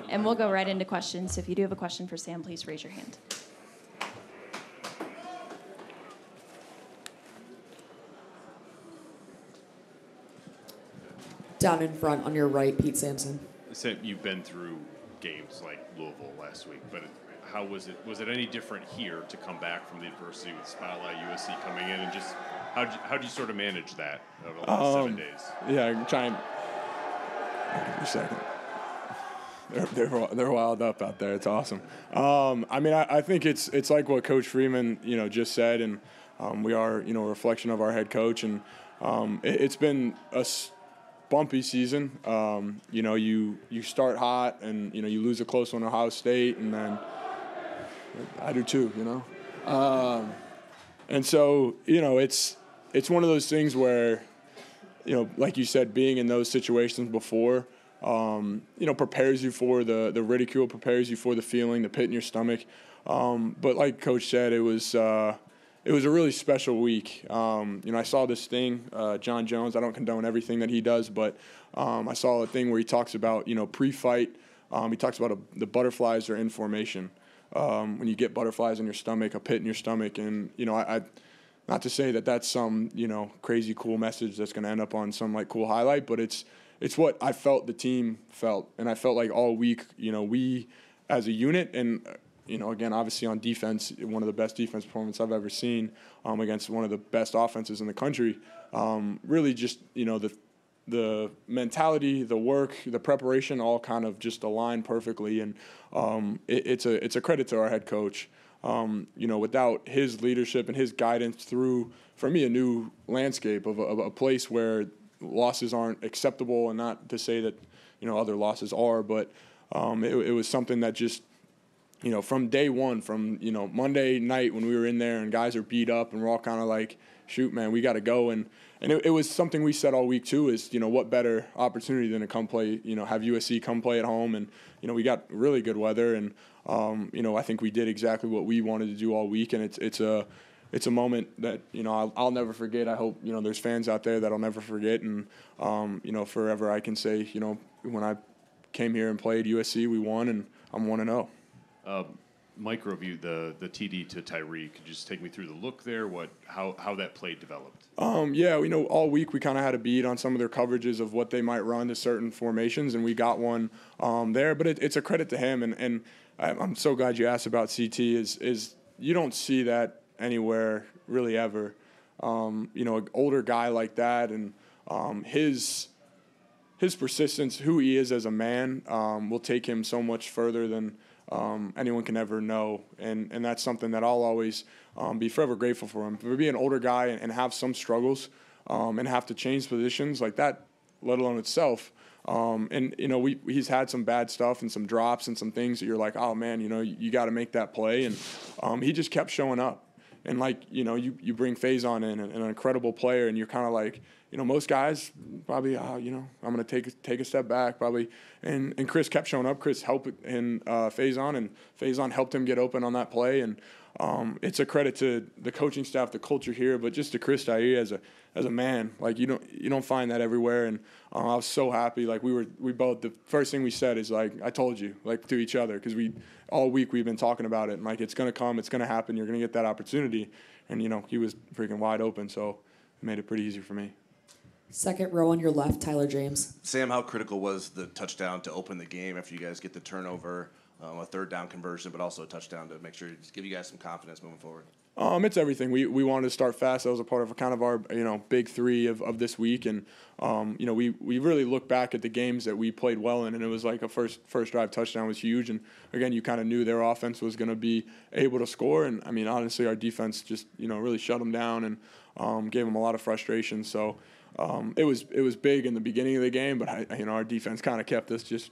And we'll go right into questions. So if you do have a question for Sam, please raise your hand. Down in front on your right, Pete Sampson. Sam, you've been through games like Louisville last week, but how was it? Was it any different here to come back from the adversity with Spotlight, USC coming in, and just how'd you sort of manage that over the last 7 days? Yeah, try and a second. They're wild up out there. It's awesome. I mean, I think it's like what Coach Freeman just said, and we are a reflection of our head coach, and it's been a bumpy season. You start hot, and you lose a close one to Ohio State, and then I do too. And so it's one of those things where like you said, being in those situations before, prepares you for the ridicule, prepares you for the feeling, the pit in your stomach. But like Coach said, it was a really special week. I saw this thing, John Jones. I don't condone everything that he does, but I saw a thing where he talks about pre-fight. He talks about the butterflies are in formation. When you get butterflies in your stomach, a pit in your stomach, and I not to say that that's some crazy cool message that's going to end up on some cool highlight, but it's what I felt the team felt, and I felt like all week we as a unit, and again obviously on defense, one of the best defense performances I've ever seen against one of the best offenses in the country. Really just the mentality, the work, the preparation all kind of just aligned perfectly, and it's a credit to our head coach. Without his leadership and his guidance through, for me, a new landscape of a place where losses aren't acceptable, and not to say that, other losses are, but it was something that just, from day one, from, Monday night when we were in there and guys are beat up and we're all kind of like, shoot, man, we got to go. And it was something we said all week too is, what better opportunity than to come play, have USC come play at home. And, we got really good weather, and, I think we did exactly what we wanted to do all week. And it's a moment that, I'll never forget. I hope, there's fans out there that'll never forget. And, forever I can say, when I came here and played USC, we won, and I'm 1-0. Micro view the TD to Tyree. Could you just take me through the look there? How that play developed? All week we kind of had a beat on some of their coverages of what they might run to certain formations, and we got one there. But it's a credit to him, and I'm so glad you asked about CT. Is you don't see that anywhere really ever. An older guy like that, and his persistence, who he is as a man, will take him so much further than anyone can ever know, and that's something that I'll always be forever grateful for him. For being an older guy and have some struggles and have to change positions like that, let alone itself. He's had some bad stuff and some drops and some things that you're like, oh man, you got to make that play, and he just kept showing up. And you bring Faison in, an incredible player, and you're kind of like, most guys probably, I'm going to take a step back probably. And Chris kept showing up. Chris helped in Faison, and Faison helped him get open on that play. And it's a credit to the coaching staff, the culture here, but just to Chris Dyer as a man. You don't find that everywhere. And I was so happy. We both, the first thing we said is I told you, to each other, because all week we've been talking about it. And it's going to come, it's going to happen. You're going to get that opportunity. And he was freaking wide open, so it made it pretty easy for me. Second row on your left, Tyler James. Sam, how critical was the touchdown to open the game after you guys get the turnover, a third down conversion, but also a touchdown to make sure to give you guys some confidence moving forward? It's everything. We wanted to start fast. That was a part of kind of our big three of this week, and we really look back at the games that we played well in, and it was like a first drive touchdown was huge. And again, you kind of knew their offense was going to be able to score, and I mean honestly, our defense just really shut them down and gave them a lot of frustration. So. It was big in the beginning of the game, but our defense kind of kept us just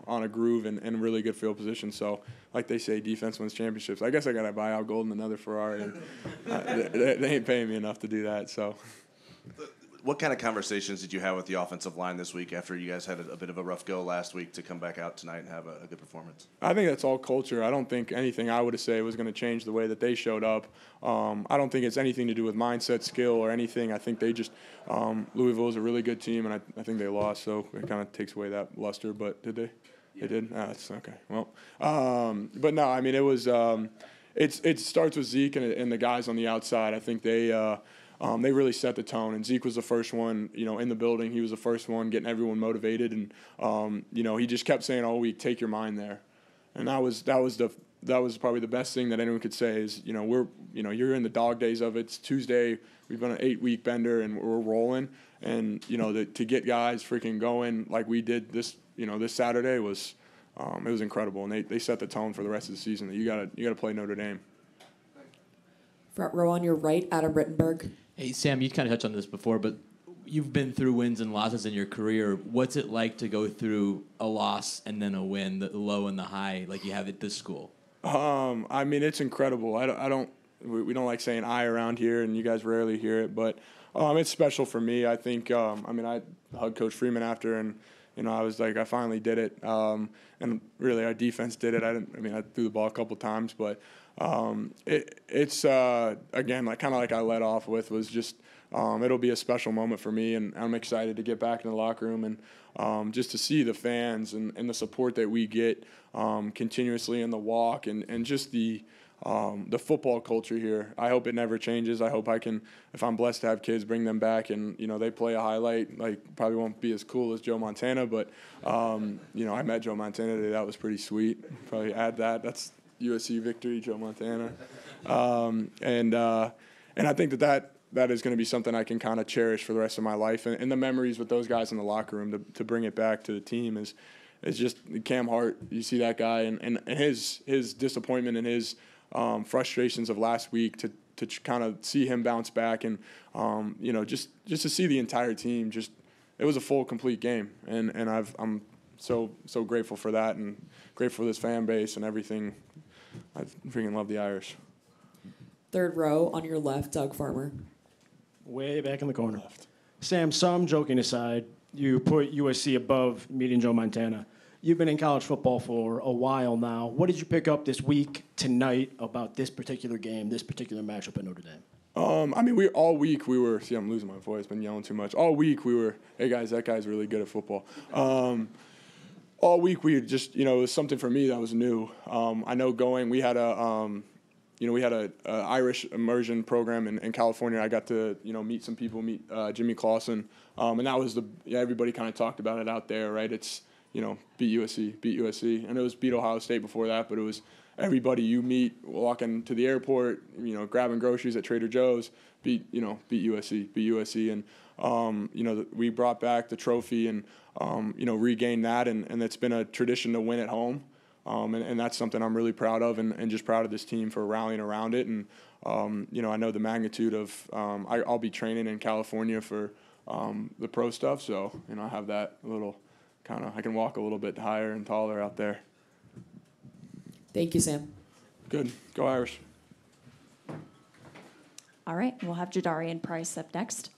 on a groove and really good field position. So like they say, defense wins championships. I guess I got to buy Al Golden another Ferrari. And, they ain't paying me enough to do that. So. What kind of conversations did you have with the offensive line this week after you guys had a bit of a rough go last week to come back out tonight and have a good performance? I think that's all culture. I don't think anything I would say was going to change the way that they showed up. I don't think it's anything to do with mindset, skill, or anything. I think they just Louisville is a really good team, and I think they lost, so it kind of takes away that luster. But did they? They did? Ah, that's okay. Well, but no, I mean, it was it starts with Zeke and the guys on the outside. I think they really set the tone, and Zeke was the first one, in the building. He was the first one getting everyone motivated, and he just kept saying all week, "Take your mind there," and that was probably the best thing that anyone could say is, you're in the dog days of it. It's Tuesday. We've been an 8-week bender, and we're rolling, and to get guys freaking going like we did this Saturday was it was incredible, and they set the tone for the rest of the season that you gotta play Notre Dame. Front row on your right, Adam Rittenberg. Hey, Sam, you kind of touched on this before, but you've been through wins and losses in your career. What's it like to go through a loss and then a win, the low and the high, like you have at this school? I mean, it's incredible. We don't like saying I around here, and you guys rarely hear it, but it's special for me. I think, I hugged Coach Freeman after, and, I was like, I finally did it. And really, our defense did it. I threw the ball a couple times, but it's again, kind of like I led off with, was just it'll be a special moment for me, and I'm excited to get back in the locker room and just to see the fans and the support that we get continuously in the walk and just the football culture here. I hope it never changes. I hope I can, if I'm blessed to have kids, bring them back and, they play a highlight. Probably won't be as cool as Joe Montana, but, I met Joe Montana today. That was pretty sweet. Probably add that. That's USC victory, Joe Montana. And I think that is going to be something I can kind of cherish for the rest of my life. And the memories with those guys in the locker room to bring it back to the team is just Cam Hart. You see that guy and his disappointment and his frustrations of last week to kind of see him bounce back and just to see the entire team. It was a full, complete game, and I'm so grateful for that and grateful for this fan base and everything. I freaking love the Irish. Third row on your left, Doug Farmer. Way back in the corner. Sam, some joking aside, you put USC above meeting Joe Montana. You've been in college football for a while now. What did you pick up this week, tonight, about this particular game, this particular matchup at Notre Dame? All week we were. See, I'm losing my voice. Been yelling too much. All week we were. Hey guys, that guy's really good at football. All week we just, it was something for me that was new. I know we had a Irish immersion program in California. I got to, meet some people, meet Jimmy Clausen, and that was everybody kind of talked about it out there, right? It's beat USC, and it was beat Ohio State before that, but it was everybody you meet walking to the airport, grabbing groceries at Trader Joe's, beat USC, and we brought back the trophy and regained that, and it's been a tradition to win at home, and that's something I'm really proud of, and just proud of this team for rallying around it, and I know the magnitude of I'll be training in California for the pro stuff, so I have that little. I can walk a little bit higher and taller out there. Thank you, Sam. Good. Go Irish. All right, we'll have Jadarian Price up next.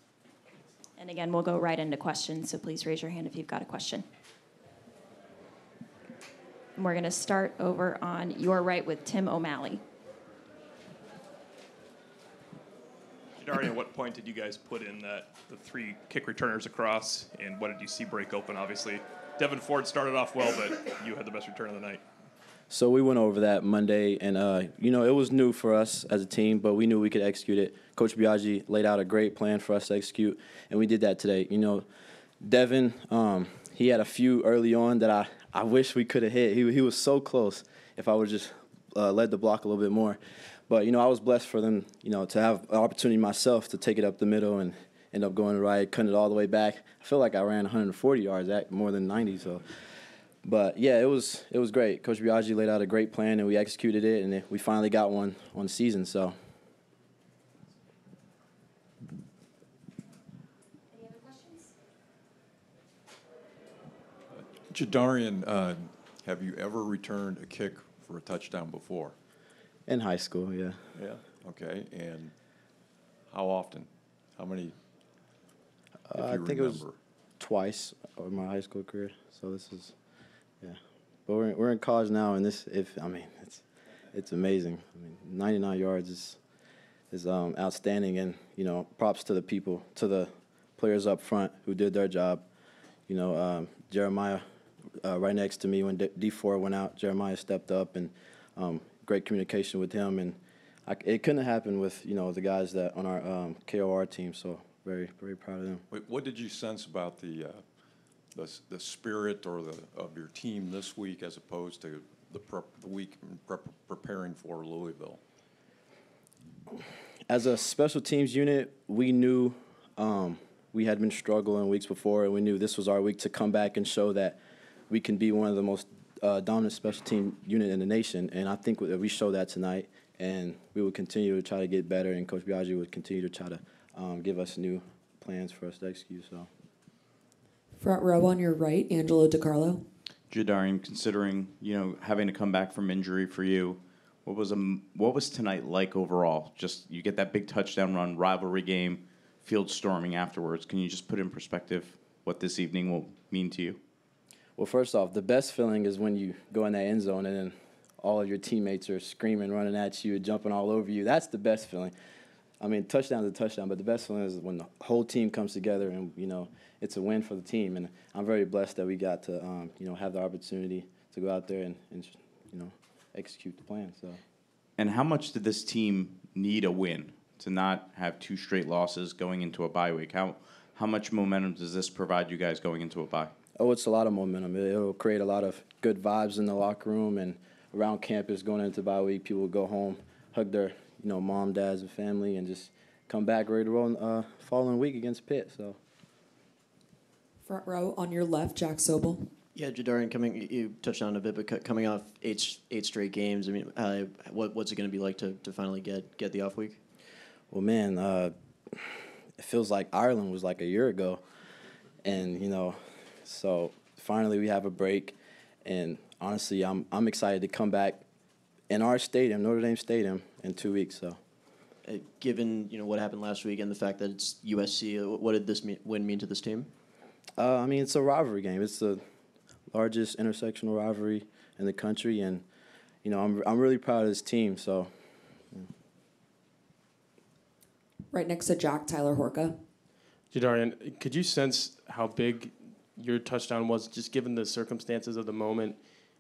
And again, we'll go right into questions, so please raise your hand if you've got a question. And we're going to start over on your right with Tim O'Malley. Jadarian, at what point did you guys put in the 3 kick returners across, and what did you see break open? Obviously, Devin Ford started off well, but you had the best return of the night. So we went over that Monday, and, it was new for us as a team, but we knew we could execute it. Coach Biaggi laid out a great plan for us to execute, and we did that today. Devin, he had a few early on that I wish we could have hit. He was so close if I would just led the block a little bit more. But, I was blessed for them, to have an opportunity myself to take it up the middle and end up going right, cutting it all the way back. I feel like I ran 140 yards, more than 90. So, but, yeah, it was great. Coach Biaggi laid out a great plan, and we executed it, and we finally got one on the season. So. Any other questions? Jadarian, have you ever returned a kick for a touchdown before? In high school, yeah. Yeah. Okay. And how often? How many? I think it was twice in my high school career. So this is, yeah. But we're in college now, and it's amazing. 99 yards is outstanding, and props to the people, to the players up front who did their job. Jeremiah right next to me when D4 went out. Jeremiah stepped up, and great communication with him. And it couldn't happen with, the guys that on our KOR team, so very, very proud of them. What did you sense about the spirit of your team this week as opposed to the week preparing for Louisville? As a special teams unit, we knew we had been struggling weeks before, and we knew this was our week to come back and show that we can be one of the most dominant special team unit in the nation. And I think that we showed that tonight, and we would continue to try to get better, and Coach Biaggi would continue to try to give us new plans for us to execute. So, Front row on your right, Angelo DiCarlo. Jadarian, considering having to come back from injury for you, what was tonight like overall? Just you get that big touchdown run, rivalry game, field storming afterwards. Can you just put in perspective what this evening will mean to you? Well, first off, the best feeling is when you go in that end zone and then all of your teammates are screaming, running at you, jumping all over you. That's the best feeling. I mean, touchdown is a touchdown, but the best feeling is when the whole team comes together and, it's a win for the team. And I'm very blessed that we got to, have the opportunity to go out there and execute the plan. So. And how much did this team need a win to not have 2 straight losses going into a bye week? How much momentum does this provide you guys going into a bye? Oh, it's a lot of momentum. It'll create a lot of good vibes in the locker room and around campus going into bye week. People will go home, hug their mom, dads, and family, and just come back ready to roll following week against Pitt. So. Front row on your left, Jack Sobel. Yeah, Jadarian, you touched on it a bit, but coming off eight straight games, I mean, what's it going to be like to finally get the off week? Well, man, it feels like Ireland was like a year ago, and so finally we have a break, and honestly, I'm excited to come back in our stadium, Notre Dame Stadium, in 2 weeks. So, given what happened last week and the fact that it's USC, what did this win mean to this team? I mean, it's a rivalry game. It's the largest intersectional rivalry in the country, and I'm really proud of this team. So, Right next to Jack, Tyler Horka. Jadarian, could you sense how big your touchdown was, just given the circumstances of the moment?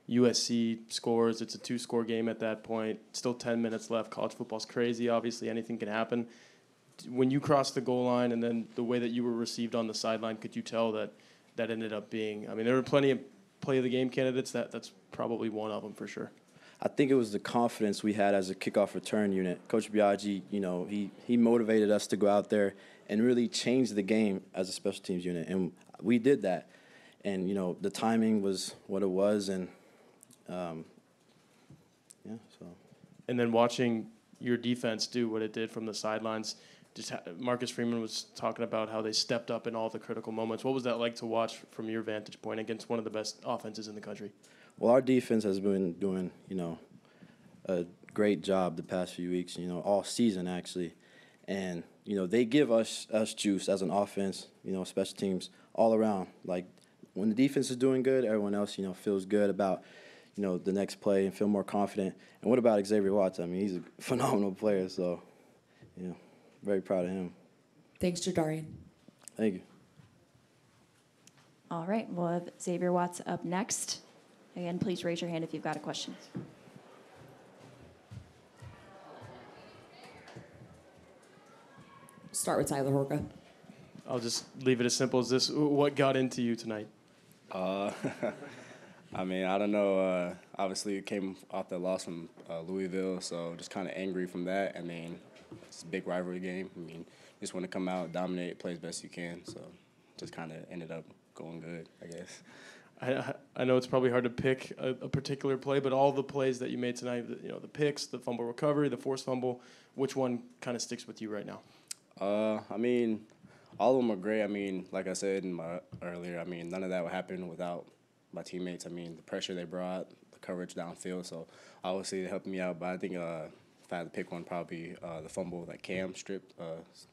USC scores. It's a 2-score game at that point. Still 10 minutes left. College football's crazy. Obviously, anything can happen. When you crossed the goal line and then the way that you were received on the sideline, could you tell that ended up being? I mean, there were plenty of play of the game candidates. That's probably one of them for sure. I think it was the confidence we had as a kickoff return unit. Coach Biaggi, he motivated us to go out there and really change the game as a special teams unit, and we did that. And the timing was what it was, and so. And then watching your defense do what it did from the sidelines. Marcus Freeman was talking about how they stepped up in all the critical moments. What was that like to watch from your vantage point against one of the best offenses in the country? Well, our defense has been doing, a great job the past few weeks, all season actually. And, they give us juice as an offense, special teams all around. Like when the defense is doing good, everyone else, feels good about, the next play and feel more confident. And what about Xavier Watts? I mean, he's a phenomenal player, so, very proud of him. Thanks, Jadarian. Thank you. All right, we'll have Xavier Watts up next. Again, please raise your hand if you've got a question. Start with Tyler Horka. I'll just leave it as simple as this. What got into you tonight? I mean, I don't know. Obviously, it came off the loss from Louisville, so just kind of angry from that. I mean, it's a big rivalry game. I mean, just want to come out, dominate, play as best you can. So just kind of ended up going good, I guess. I know it's probably hard to pick a particular play, but all the plays that you made tonight, the picks, the fumble recovery, the forced fumble, which one kind of sticks with you right now? I mean, all of them are great. I mean, like I said earlier, I mean, none of that would happen without my teammates. I mean, the pressure they brought, the coverage downfield. So obviously it helped me out. But I think if I had to pick one, probably the fumble that Cam stripped.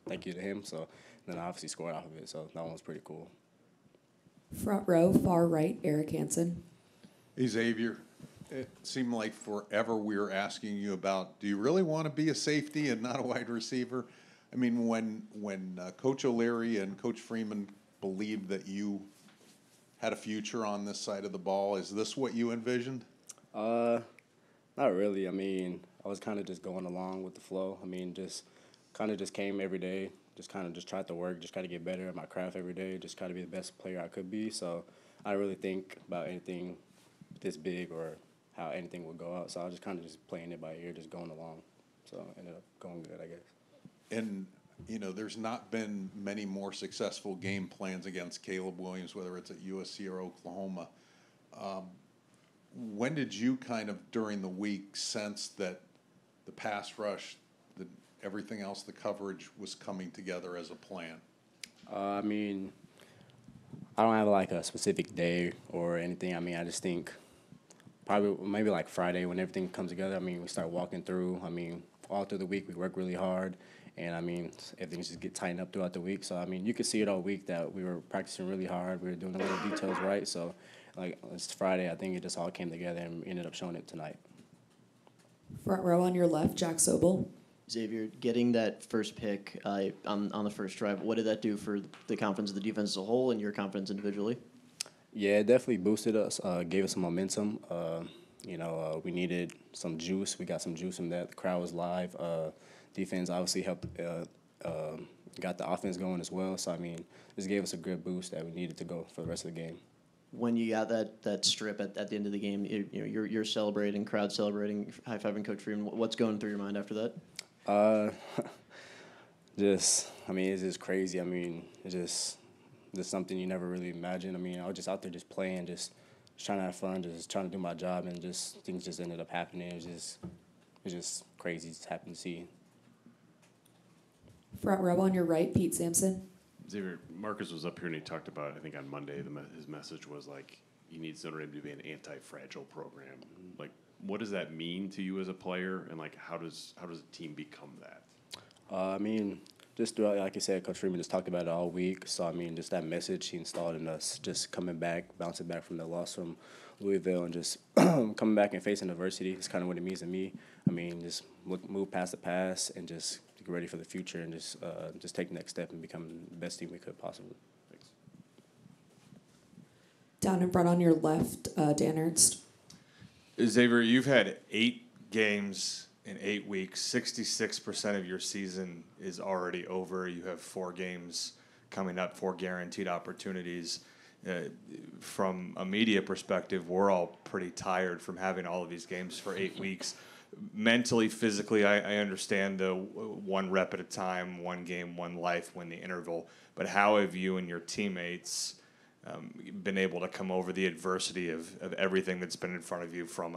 Thank you to him. So then I obviously scored off of it. So that one was pretty cool. Front row, far right, Eric Hansen. Hey, Xavier, it seemed like forever we were asking you about, do you really want to be a safety and not a wide receiver? I mean, when Coach O'Leary and Coach Freeman believed that you had a future on this side of the ball. Is this what you envisioned? Not really. I mean, I was kind of just going along with the flow. I mean, just kind of just came every day, just kind of just tried to work, just try to get better at my craft every day, just try to be the best player I could be. So I didn't really think about anything this big or how anything would go out. So I was just kind of just playing it by ear, just going along. So it ended up going good, I guess. And, you know, there's not been many more successful game plans against Caleb Williams, whether it's at USC or Oklahoma. When did you kind of, during the week, sense that the pass rush, everything else, the coverage was coming together as a plan? I mean, I don't have like a specific day or anything. I mean, I just think probably maybe like Friday when everything comes together. I mean, we start walking through. I mean, all through the week we work really hard. And, I mean, everything just get tightened up throughout the week. So, I mean, you could see it all week that we were practicing really hard. We were doing the little details right. So, like, it's Friday. I think it just all came together and we ended up showing it tonight. Front row on your left, Jack Sobel. Xavier, getting that first pick on the first drive, what did that do for the confidence of the defense as a whole and your confidence individually? Yeah, it definitely boosted us, gave us some momentum. We needed some juice. We got some juice from that. The crowd was live. Defense obviously helped, got the offense going as well. So, I mean, this gave us a good boost that we needed to go for the rest of the game. When you got that strip at the end of the game, you're celebrating, crowd celebrating, high-fiving Coach Freeman. What's going through your mind after that? It's just crazy. I mean, it's just something you never really imagine. I mean, I was just out there just playing, just trying to have fun, just trying to do my job, and just things just ended up happening. It was just crazy to happen to see. Front row on your right, Pete Sampson. Xavier, Marcus was up here and he talked about, I think on Monday, his message was like, he needs Notre Dame to be an anti-fragile program. Like, what does that mean to you as a player, and like, how does a team become that? I mean, just throughout, like I said, Coach Freeman just talked about it all week. So, I mean, just that message he installed in us, just coming back, bouncing back from the loss from Louisville, and just coming back and facing adversity is kind of what it means to me. I mean, just move past the past and just get ready for the future and just take the next step and become the best team we could possibly. Thanks. Down in front on your left, Dan Ernst. Xavier, you've had 8 games in 8 weeks. 66% of your season is already over. You have 4 games coming up, 4 guaranteed opportunities. From a media perspective, we're all pretty tired from having all of these games for 8 weeks. Mentally, physically, I understand the 1 rep at a time, 1 game, 1 life, win the interval. But how have you and your teammates been able to come over the adversity of everything that's been in front of you from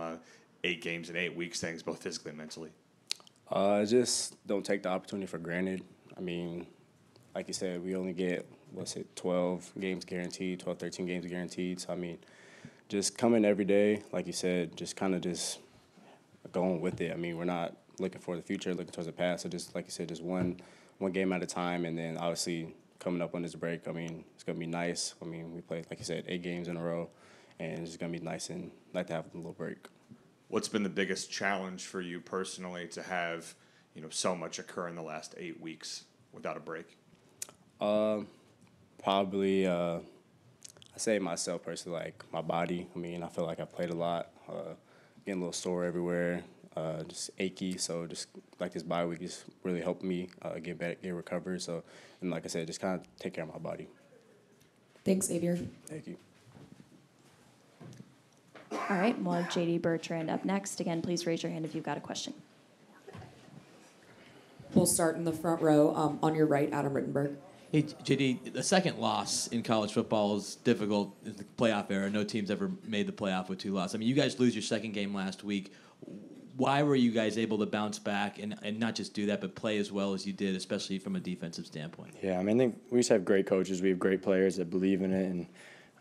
8 games in 8 weeks, things both physically and mentally? Just don't take the opportunity for granted. I mean, like you said, we only get, 12 games guaranteed, 12, 13 games guaranteed. So, I mean, just coming every day, like you said, just kind of just going with it. I mean, we're not looking for the future, looking towards the past. So just, like you said, just one game at a time. And then, obviously, coming up on this break, I mean, it's going to be nice. I mean, we played, like you said, 8 games in a row. And it's going to be nice and like to have a little break. What's been the biggest challenge for you personally to have, so much occur in the last 8 weeks without a break? Probably, I say myself personally, like my body. I mean, I feel like I played a lot, getting a little sore everywhere, just achy. So just like this bye week just really helped me get back, get recovered. So, and like I said, just kind of take care of my body. Thanks, Xavier. Thank you. All right, we'll have JD Bertrand up next. Again, please raise your hand if you've got a question. We'll start in the front row on your right, Adam Rittenberg. Hey, JD, the second loss in college football is difficult in the playoff era. No team's ever made the playoff with 2 losses. I mean, you guys lose your second game last week. Why were you guys able to bounce back and not just do that, but play as well as you did, especially from a defensive standpoint? Yeah, I mean, I think we just have great coaches. We have great players that believe in it. And,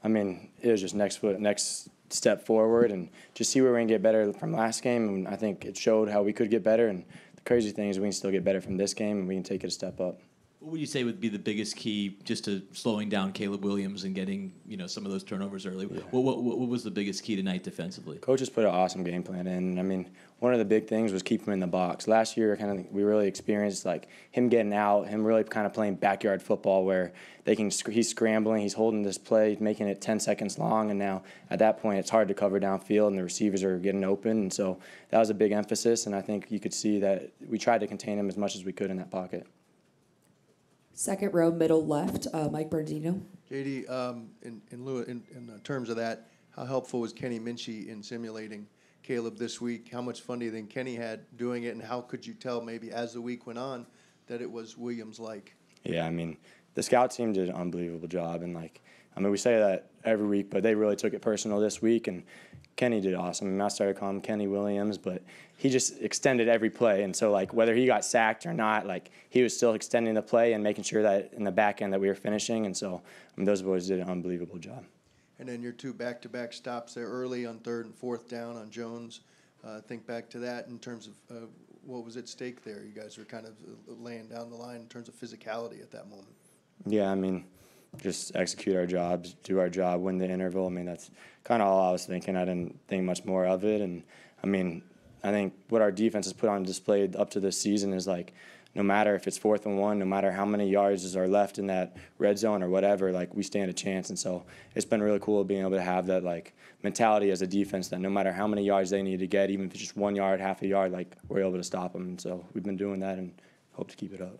I mean, it was just next step forward and just see where we can get better from last game. And I think it showed how we could get better. And the crazy thing is we can still get better from this game, and we can take it a step up. What would you say would be the biggest key just to slowing down Caleb Williams and getting some of those turnovers early? Yeah. What was the biggest key tonight defensively? Coaches put an awesome game plan in. I mean, one of the big things was keep him in the box. Last year, we really experienced like him getting out, him really kind of playing backyard football where he's scrambling, he's holding this play, making it 10 seconds long, and now at that point it's hard to cover downfield and the receivers are getting open, and so that was a big emphasis, and I think you could see that we tried to contain him as much as we could in that pocket. Second row, middle left, Mike Bernardino. JD, in terms of that, how helpful was Kenny Minchie in simulating Caleb this week? How much fun do you think Kenny had doing it, and how could you tell maybe as the week went on that it was Williams-like? Yeah, I mean, the scout team did an unbelievable job, and we say that every week, but they really took it personal this week, and Kenny did awesome. I mean, I started calling him Kenny Williams, but he just extended every play. And so, whether he got sacked or not, he was still extending the play and making sure that in the back end that we were finishing. And so, those boys did an unbelievable job. And then your two back-to-back stops there early on 3rd and 4th down on Jones. Think back to that in terms of what was at stake there. You guys were kind of laying down the line in terms of physicality at that moment. Yeah, I mean, just execute our jobs, do our job, win the interval. I mean, that's kind of all I was thinking. I didn't think much more of it. And, I think what our defense has put on display up to this season is, no matter if it's 4th and 1, no matter how many yards are left in that red zone or whatever, we stand a chance. And so it's been really cool being able to have that, mentality as a defense that no matter how many yards they need to get, even if it's just 1 yard, half a yard, we're able to stop them. And so we've been doing that and hope to keep it up.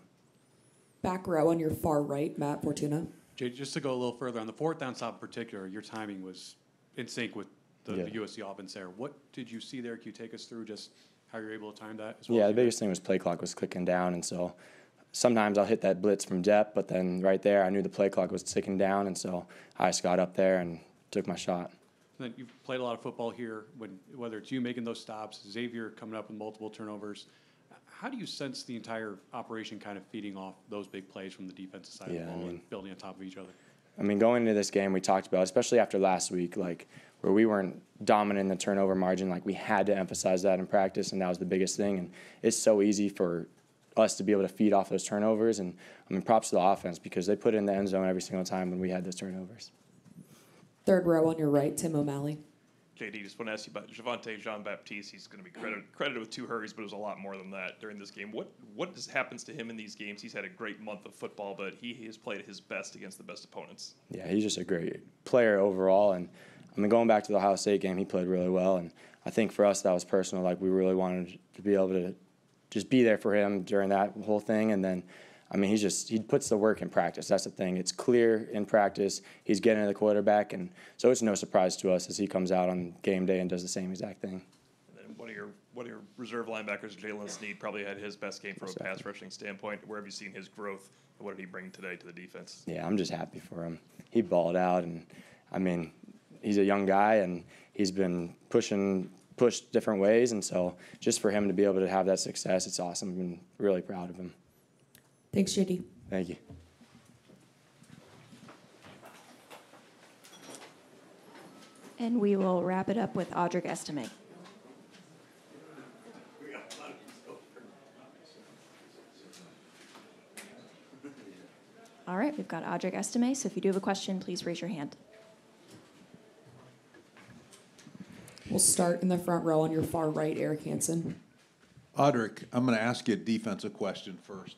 Back row on your far right, Matt Fortuna. Jay, just to go a little further, on the 4th down stop in particular, your timing was in sync with the USC offense there. What did you see there? Can you take us through just how you're able to time that? Yeah, the biggest thing was play clock was clicking down, and so sometimes I'll hit that blitz from depth, but then right there I knew the play clock was ticking down, and so I just got up there and took my shot. And then you've played a lot of football here, whether it's you making those stops, Xavier coming up with multiple turnovers. How do you sense the entire operation kind of feeding off those big plays from the defensive side of the ball and building on top of each other? Going into this game, we talked about, especially after last week, where we weren't dominant in the turnover margin, we had to emphasize that in practice, and that was the biggest thing. And it's so easy for us to be able to feed off those turnovers. And, props to the offense because they put it in the end zone every single time when we had those turnovers. Third row on your right, Tim O'Malley. JD, just want to ask you about Javonte Jean-Baptiste. He's going to be credited with 2 hurries, but it was a lot more than that during this game. What happens to him in these games? He's had a great month of football, but he has played his best against the best opponents. Yeah, he's just a great player overall. And, going back to the Ohio State game, he played really well. And I think for us that was personal. We really wanted to be able to just be there for him during that whole thing. And then, he puts the work in practice. That's the thing. It's clear in practice. He's getting to the quarterback, and so it's no surprise to us as he comes out on game day and does the same exact thing. And then one of your reserve linebackers, Jalen Snead, probably had his best game from a pass rushing standpoint. Where have you seen his growth, and what did he bring today to the defense? Yeah, I'm just happy for him. He balled out, and he's a young guy, and he's been pushed different ways, and so just for him to be able to have that success, it's awesome. I've been really proud of him. Thanks, JD. Thank you. And we will wrap it up with Audric Estime. All right, we've got Audric Estime, so if you do have a question, please raise your hand. We'll start in the front row on your far right, Eric Hansen. Audric, I'm going to ask you a defensive question first.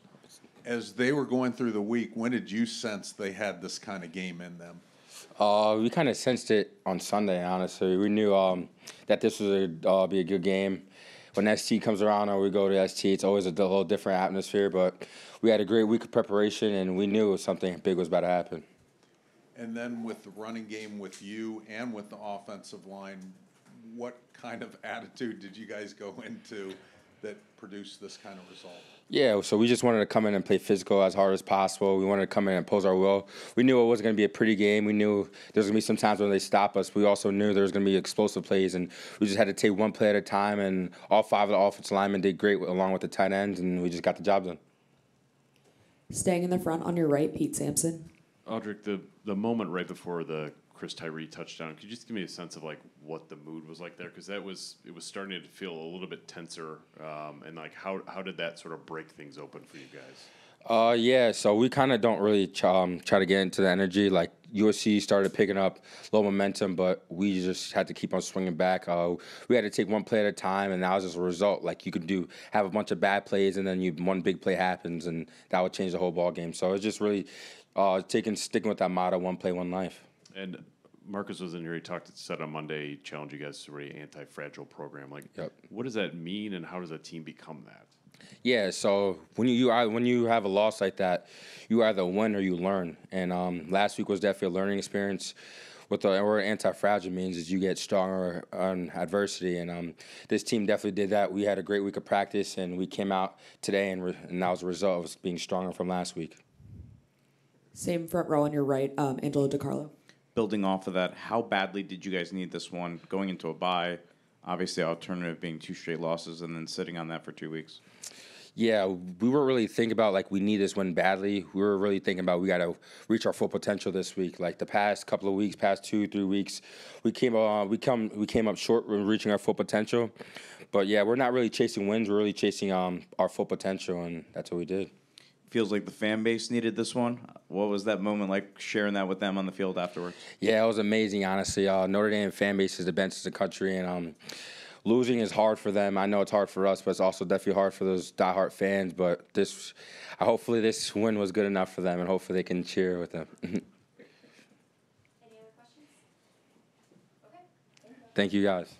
As they were going through the week, when did you sense they had this kind of game in them? We kind of sensed it on Sunday, honestly. We knew that this would be a good game. When ST comes around or we go to ST, it's always a little different atmosphere, but we had a great week of preparation, and we knew something big was about to happen. And then with the running game with you and with the offensive line, what kind of attitude did you guys go into that produced this kind of result? Yeah, so we just wanted to come in and play physical as hard as possible. We wanted to come in and impose our will. We knew it wasn't going to be a pretty game. We knew there was going to be some times when they stop us. We also knew there was going to be explosive plays, and we just had to take one play at a time, and all 5 of the offensive linemen did great along with the tight ends, and we just got the job done. Staying in the front on your right, Pete Sampson. Audric, the moment right before the Chris Tyree touchdown, could you just give me a sense of what the mood was like there? Because it was starting to feel a little bit tenser, and how did that sort of break things open for you guys? Yeah, so we kind of don't really try to get into the energy. Like USC started picking up low momentum, but we just had to keep on swinging back. We had to take one play at a time, and that was just a result. Like you could have a bunch of bad plays, and then one big play happens, and that would change the whole ball game. So it's just really sticking with that motto: one play, one life. And Marcus was in here. He said on Monday, he challenged you guys to an anti-fragile program. Like, what does that mean, and how does a team become that? Yeah, so when you have a loss like that, you either win or you learn. And last week was definitely a learning experience. What the word anti-fragile means is you get stronger on adversity, and this team definitely did that. We had a great week of practice, and we came out today, and that was a result of us being stronger from last week. Same front row on your right, Angelo DiCarlo. Building off of that, how badly did you guys need this one going into a bye? Obviously, the alternative being 2 straight losses and then sitting on that for 2 weeks. Yeah, we were really thinking about like we need this win badly. We were really thinking about we got to reach our full potential this week. Like the past couple of weeks, past 2-3 weeks, we came up short when reaching our full potential. But yeah, we're not really chasing wins. We're really chasing our full potential, and that's what we did. Feels like the fan base needed this one. What was that moment like, sharing that with them on the field afterwards? Yeah, it was amazing, honestly. Notre Dame fan base is the best in the country, and losing is hard for them. I know it's hard for us, but it's also definitely hard for those diehard fans. But hopefully this win was good enough for them, and hopefully they can cheer with them. Any other questions? Okay. Thank you, guys.